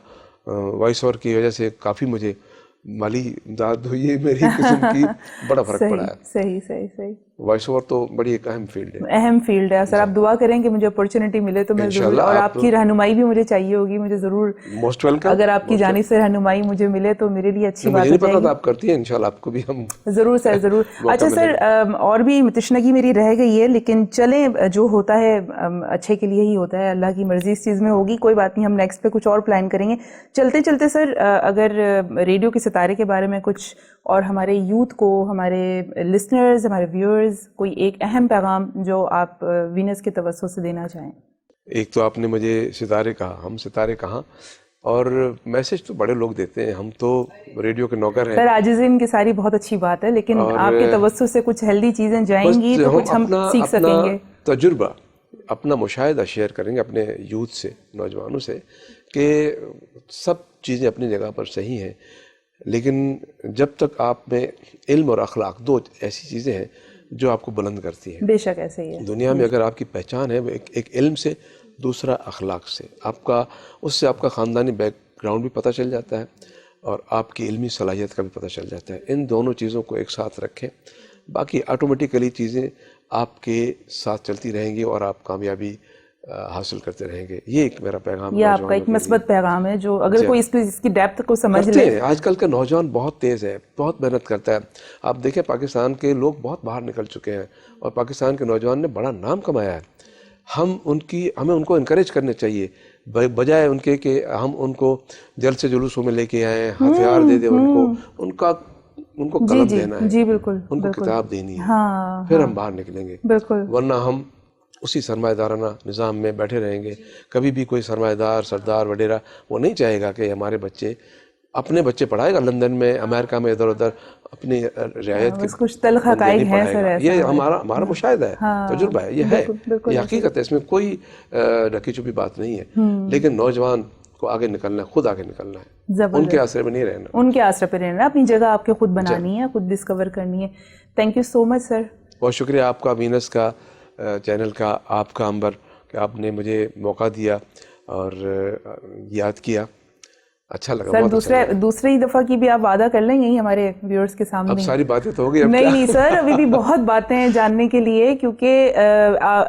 وائس اوور کی وجہ سے کافی مجھے مالی امداد ہوئی ہے میری قسم کی, بڑا فرق پڑا ہے. صحیح. وائس اوور تو بڑی ایک اہم فیلڈ ہے. اہم فیلڈ ہے سر. آپ دعا کریں کہ مجھے اپرچونٹی ملے تو میں ضرور, اور آپ کی رہنمائی بھی مجھے چاہیے ہوگی, مجھے ضرور موسٹ ویلکم. اگر آپ کی جانب سے رہنمائی مجھے ملے تو میرے لیے اچھی بات مجھے ہو نہیں جائے پتا گی. تھا آپ کرتی ہیں, انشاءاللہ آپ کو بھی ہم ضرور سر, ضرور. اچھا سر, اور بھی تشنگی میری رہ گئی ہے, لیکن چلیں جو ہوتا ہے اچھے کے لیے ہی ہوتا ہے, اللہ کی مرضی اس چیز میں ہوگی, کوئی بات نہیں, ہم نیکسٹ پہ کچھ اور پلان کریں گے. چلتے چلتے سر, اگر ریڈیو کے ستارے کے بارے میں کچھ اور ہمارے یوتھ کو, ہمارے لسنرز, ہمارے ویورز, کوئی ایک اہم پیغام جو آپ وینس کے توسط سے دینا چاہیں. ایک تو آپ نے مجھے ستارے کہا, ہم ستارے کہاں, اور میسج تو بڑے لوگ دیتے ہیں, ہم تو ریڈیو کے نوکر ہیں. سر عاجزین کی ساری بہت اچھی بات ہے, لیکن آپ کے توسط سے کچھ ہیلدی چیزیں جائیں گی تو کچھ ہم سیکھ سکیں گے. تجربہ, اپنا مشاہدہ شیئر کریں گے اپنے یوتھ سے, نوجوانوں سے, کہ سب چیزیں اپنی جگہ پر صحیح ہیں, لیکن جب تک آپ میں علم اور اخلاق, 2 ایسی چیزیں ہیں جو آپ کو بلند کرتی ہیں. بے شک ایسے ہی ہے دنیا میں. اگر آپ کی پہچان ہے ایک علم سے, دوسرا اخلاق سے, آپ کا اس سے آپ کا خاندانی بیک گراؤنڈ بھی پتہ چل جاتا ہے, اور آپ کی علمی صلاحیت کا بھی پتہ چل جاتا ہے. ان دونوں چیزوں کو ایک ساتھ رکھیں, باقی آٹومیٹیکلی چیزیں آپ کے ساتھ چلتی رہیں گی اور آپ کامیابی حاصل کرتے رہیں گے. یہ ایک میرا پیغام یہ آپ کا ایک مثبت پیغام ہے جو اگر کوئی اس کی ڈیپتھ کو سمجھ لے. آج کل کا نوجوان بہت تیز ہے, بہت محنت کرتا ہے. آپ دیکھیں پاکستان کے لوگ بہت باہر نکل چکے ہیں اور پاکستان کے نوجوان نے بڑا نام کمایا ہے. ہمیں ان کو انکریج کرنے چاہیے بجائے ان کے کہ ہم ان کو جلد سے جلوسوں میں لے کے آئیں, ہتھیار دے دیں ان کو قلم دینا ہے, جی بالکل, ان کو کتاب دینی ہے, ہاں پھر ہم باہر نکلیں گے. بالکل, ورنہ ہم اسی سرمایہ دارانہ نظام میں بیٹھے رہیں گے. کبھی بھی کوئی سرمایہ دار سردار وغیرہ وہ نہیں چاہے گا کہ ہمارے بچے اپنے بچے پڑھائے گا لندن میں امریکہ میں ادھر ادھر اپنی رعایت کے کچھ تلخ حقائق ہے سر. یہ ہمارا مشاہدہ ہے, تجربہ ہے, یہ ہے, یہ حقیقت ہے, اس میں کوئی ڈھکی چھپی بات نہیں ہے. لیکن نوجوان کو آگے نکلنا ہے, خود آگے نکلنا ہے, ان کے آسرے میں نہیں رہنا, ان کے آسرے پہ رہنا, اپنی جگہ آپ کے خود بنانی ہے, خود ڈسکور کرنی ہے. تھینک یو سو مچ سر. بہت شکریہ آپ کا, وینس کا چینل کا, آپ کا امبر, کہ آپ نے مجھے موقع دیا اور یاد کیا. اچھا لگا سر. دوسری دفعہ کی بھی آپ وعدہ کر لیں گے ہمارے ویورز کے سامنے. اب ساری باتیں تو ہو گئی. نہیں سر, ابھی بھی بہت باتیں ہیں جاننے کے لیے, کیونکہ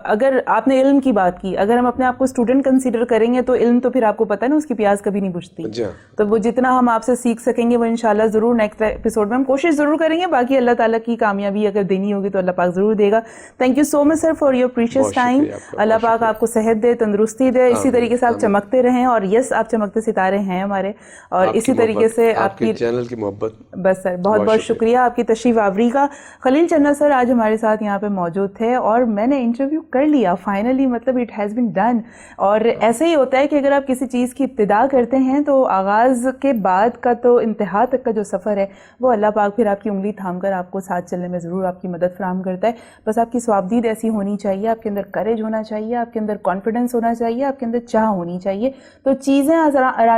اگر آپ نے علم کی بات کی, اگر ہم اپنے آپ کو اسٹوڈنٹ کنسیڈر کریں گے تو علم تو پھر آپ کو پتہ ہے نا اس کی پیاز کبھی نہیں بجھتی. تو وہ جتنا ہم آپ سے سیکھ سکیں گے وہ انشاءاللہ ضرور نیکسٹ ایپیسوڈ میں ہم کوشش ضرور کریں گے. باقی اللہ تعالیٰ کی کامیابی اگر دینی ہوگی تو اللہ پاک ضرور دے گا. Thank you so much sir for your precious time. اللہ پاک آپ کو صحت دے, تندرستی دے, اسی طریقے سے آپ چمکتے رہیں. اور یس, آپ چمکتے ستارے ہیں ہمارے, اور اسی طریقے سے آپ کی چینل کی محبت. بس سر, بہت بہت شکریہ آپ کی تشریف آوری کا. خلیل چنّا سر آج ہمارے ساتھ یہاں پہ موجود تھے اور میں نے انٹرویو کر لیا فائنلی, مطلب اٹ ہیز بین ڈن. اور ایسے ہی ہوتا ہے کہ اگر آپ کسی چیز کی ابتدا کرتے ہیں تو آغاز کے بعد کا تو انتہا تک کا جو سفر ہے وہ اللہ پاک پھر آپ کی انگلی تھام کر آپ کو ساتھ چلنے میں ضرور آپ کی مدد فراہم کرتا ہے. بس آپ کی صوابدید ایسی ہونی چاہیے, آپ کے اندر کریج ہونا چاہیے, آپ کے اندر کانفیڈنس ہونا چاہیے, آپ کے اندر چاہ ہونی چاہیے. تو چیزیں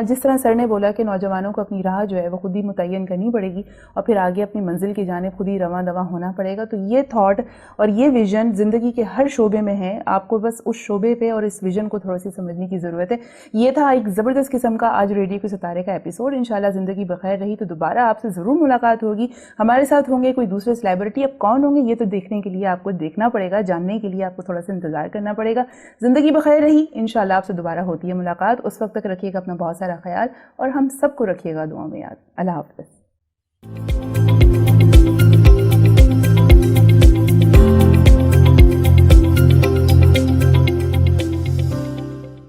جس طرح سر نے بولا کہ نوجوانوں کو اپنی راہ جو ہے وہ خود ہی متعین کرنی پڑے گی اور پھر آگے اپنی منزل کی جانب خود ہی رواں دواں ہونا پڑے گا. تو یہ تھاٹ اور یہ ویژن زندگی کے ہر شعبے میں ہے. آپ کو بس اس شعبے پہ اور اس ویژن کو تھوڑا سی سمجھنے کی ضرورت ہے. یہ تھا ایک زبردست قسم کا آج ریڈیو کے ستارے کا ایپیسوڈ. انشاءاللہ زندگی بخیر رہی تو دوبارہ آپ سے ضرور ملاقات ہوگی. ہمارے ساتھ ہوں گے کوئی دوسرے سیلیبریٹی. اب کون ہوں گے یہ تو دیکھنے کے لیے آپ کو دیکھنا پڑے گا, جاننے کے لیے آپ کو تھوڑا سا انتظار کرنا پڑے گا. زندگی بخیر رہی, انشاءاللہ آپ سے دوبارہ ہوتی ہے ملاقات. اس وقت تک رکھیے گا اپنا بہت سارا خیال اور ہم سب کو رکھیے گا دعاؤں میں یاد. اللہ حافظ.